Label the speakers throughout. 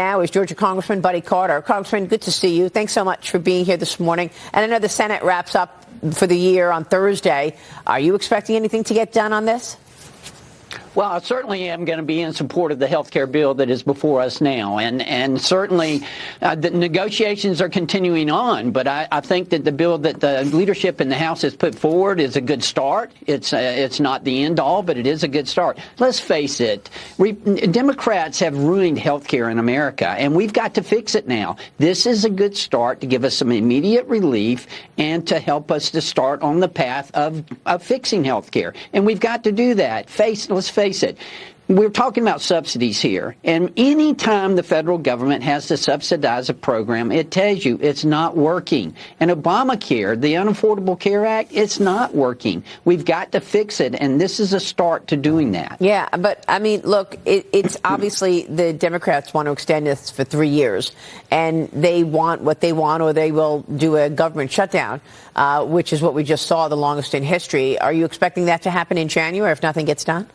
Speaker 1: Now is Georgia Congressman Buddy Carter. Congressman, good to see you. Thanks so much for being here this morning. And I know the Senate wraps up for the year on Thursday. Are you expecting anything to get done on this?
Speaker 2: Well, I certainly am going to be in support of the health care bill that is before us now. And certainly the negotiations are continuing on. But I think that the bill that the leadership in the House has put forward is a good start. It's not the end all, but it is a good start. Let's face it. Democrats have ruined health care in America, and we've got to fix it now. This is a good start to give us some immediate relief and to help us to start on the path of fixing health care. And we've got to do that. Let's face it. We're talking about subsidies here, and any time the federal government has to subsidize a program, it tells you it's not working. And Obamacare, the Unaffordable Care Act, it's not working. We've got to fix it, and this is a start to doing that.
Speaker 1: Yeah, but I mean, look, it's obviously the Democrats want to extend this for 3 years, and they want what they want, or they will do a government shutdown, which is what we just saw, the longest in history. Are you expecting that to happen in January if nothing gets done?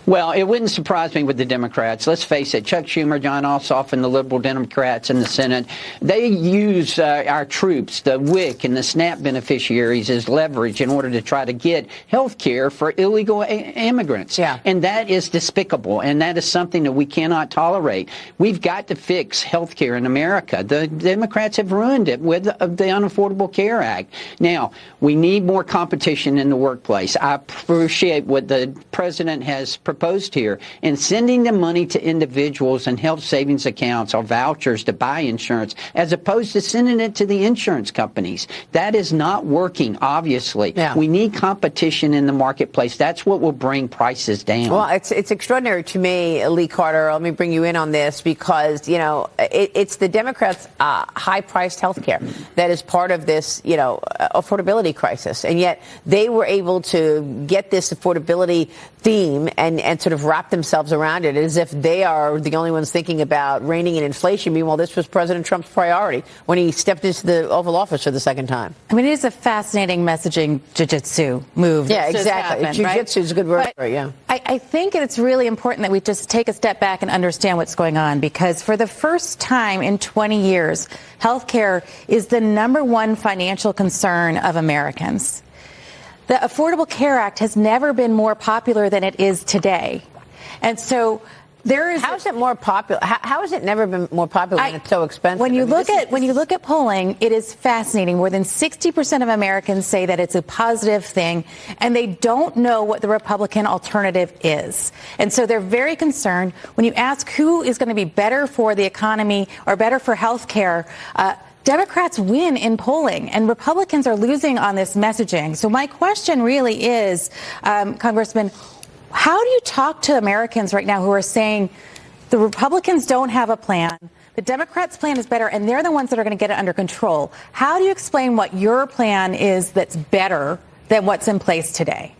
Speaker 2: Well, it wouldn't surprise me with the Democrats. Let's face it, Chuck Schumer, John Ossoff, and the liberal Democrats in the Senate, they use our troops, the WIC and the SNAP beneficiaries, as leverage in order to try to get health care for illegal immigrants. Yeah. And that is despicable, and that is something that we cannot tolerate. We've got to fix health care in America. The Democrats have ruined it with the Unaffordable Care Act. Now, we need more competition in the workplace. I appreciate what the president has proposed here, and sending the money to individuals and health savings accounts or vouchers to buy insurance, as opposed to sending it to the insurance companies. That is not working, obviously. Yeah. We need competition in the marketplace. That's what will bring prices down.
Speaker 1: Well, it's extraordinary to me, Lee Carter. Let me bring you in on this because, you know, it's the Democrats' high-priced health care that is part of this, you know, affordability crisis. And yet they were able to get this affordability theme and sort of wrap themselves around it as if they are the only ones thinking about reining in inflation. Meanwhile, this was President Trump's priority when he stepped into the Oval Office for the second time.
Speaker 3: I mean, it is a fascinating messaging jiu-jitsu move.
Speaker 1: Yeah, exactly. Jiu-jitsu is a good word for it, yeah.
Speaker 3: I think it's really important that we just take a step back and understand what's going on, because for the first time in 20 years, health care is the #1 financial concern of Americans. The Affordable Care Act has never been more popular than it is today. And so there is...
Speaker 1: How is it more popular? How has it never been more popular when it's so expensive?
Speaker 3: When you look at polling, it is fascinating. More than 60% of Americans say that it's a positive thing, and they don't know what the Republican alternative is. And so they're very concerned. When you ask who is going to be better for the economy or better for health care, Democrats win in polling, and Republicans are losing on this messaging. So my question really is, Congressman, how do you talk to Americans right now who are saying the Republicans don't have a plan, the Democrats' plan is better, and they're the ones that are going to get it under control? How do you explain what your plan is that's better than what's in place today?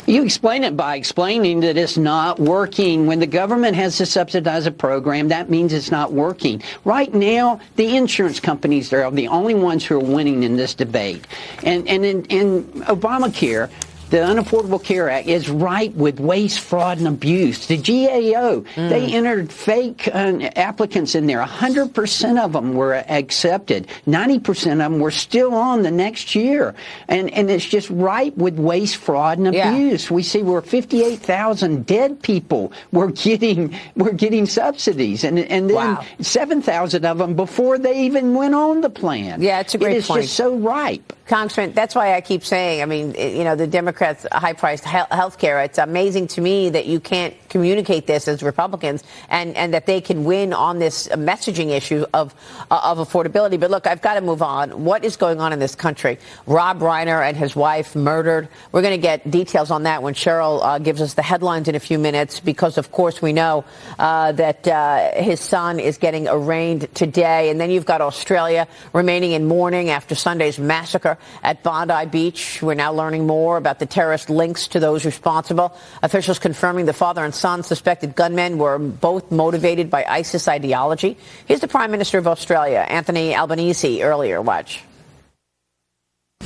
Speaker 2: You explain it by explaining that it's not working. When the government has to subsidize a program, that means it's not working. Right now, the insurance companies are the only ones who are winning in this debate. And in Obamacare, the Unaffordable Care Act is ripe with waste, fraud, and abuse. The GAO, they entered fake applicants in there. 100% of them were accepted. 90% of them were still on the next year. And it's just ripe with waste, fraud, and abuse. We see where 58,000 dead people were getting subsidies. And then 7,000 of them before they even went on the plan.
Speaker 1: Yeah, it's a great point.
Speaker 2: It is just so ripe.
Speaker 1: Congressman, that's why I keep saying, I mean, you know, the Democrats' high-priced health care. It's amazing to me that you can't communicate this as Republicans and that they can win on this messaging issue of affordability. But look, I've got to move on. What is going on in this country? Rob Reiner and his wife murdered. We're going to get details on that when Cheryl gives us the headlines in a few minutes, because, of course, we know that his son is getting arraigned today. And then you've got Australia remaining in mourning after Sunday's massacre at Bondi Beach. We're now learning more about the terrorist links to those responsible. Officials confirming the father and son suspected gunmen were both motivated by ISIS ideology. Here's the Prime Minister of Australia, Anthony Albanese, earlier. Watch.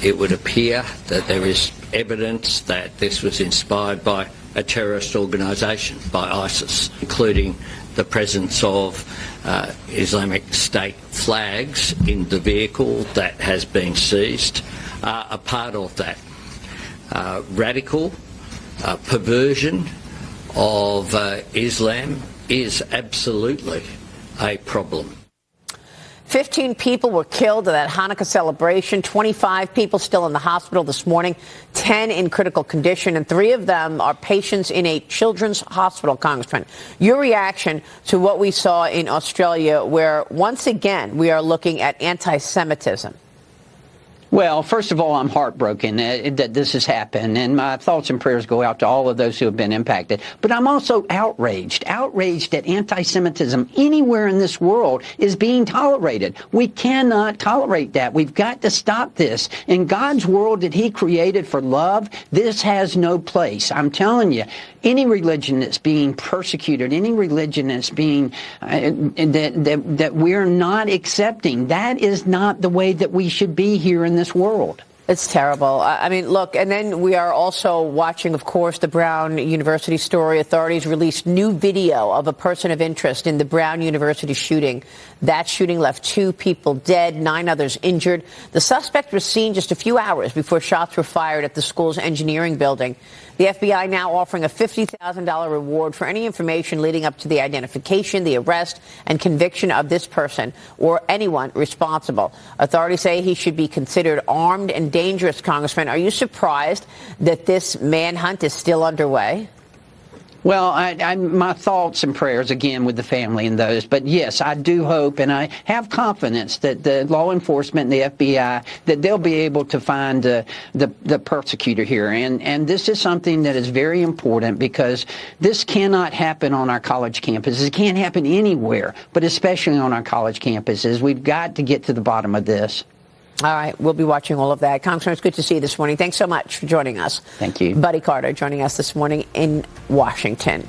Speaker 4: It would appear that there is evidence that this was inspired by a terrorist organisation, by ISIS, including the presence of Islamic State flags in the vehicle that has been seized are a part of that. Radical perversion of Islam is absolutely a problem.
Speaker 1: 15 people were killed at that Hanukkah celebration, 25 people still in the hospital this morning, 10 in critical condition, and 3 of them are patients in a children's hospital, Congressman. Your reaction to what we saw in Australia, where once again we are looking at anti-Semitism?
Speaker 2: Well, first of all, I'm heartbroken that this has happened, and my thoughts and prayers go out to all of those who have been impacted. But I'm also outraged that anti-Semitism anywhere in this world is being tolerated. We cannot tolerate that. We've got to stop this. In God's world that He created for love, this has no place. I'm telling you, any religion that's being persecuted, any religion that's being that we're not accepting, that is not the way that we should be here in this world.
Speaker 1: It's terrible. I mean, look, and then we are also watching, of course, the Brown University story. Authorities released new video of a person of interest in the Brown University shooting. That shooting left 2 people dead, 9 others injured. The suspect was seen just a few hours before shots were fired at the school's engineering building. The FBI now offering a $50,000 reward for any information leading up to the identification, the arrest, and conviction of this person or anyone responsible. Authorities say he should be considered armed and dangerous, Congressman. Are you surprised that this manhunt is still underway?
Speaker 2: Well, my thoughts and prayers, again, with the family and those. But, yes, I do hope and I have confidence that the law enforcement and the FBI, that they'll be able to find the persecutor here. And this is something that is very important because this cannot happen on our college campuses. It can't happen anywhere, but especially on our college campuses. We've got to get to the bottom of this.
Speaker 1: All right. We'll be watching all of that. Congressman, it's good to see you this morning. Thanks so much for joining us.
Speaker 2: Thank you.
Speaker 1: Buddy Carter joining us this morning in Washington.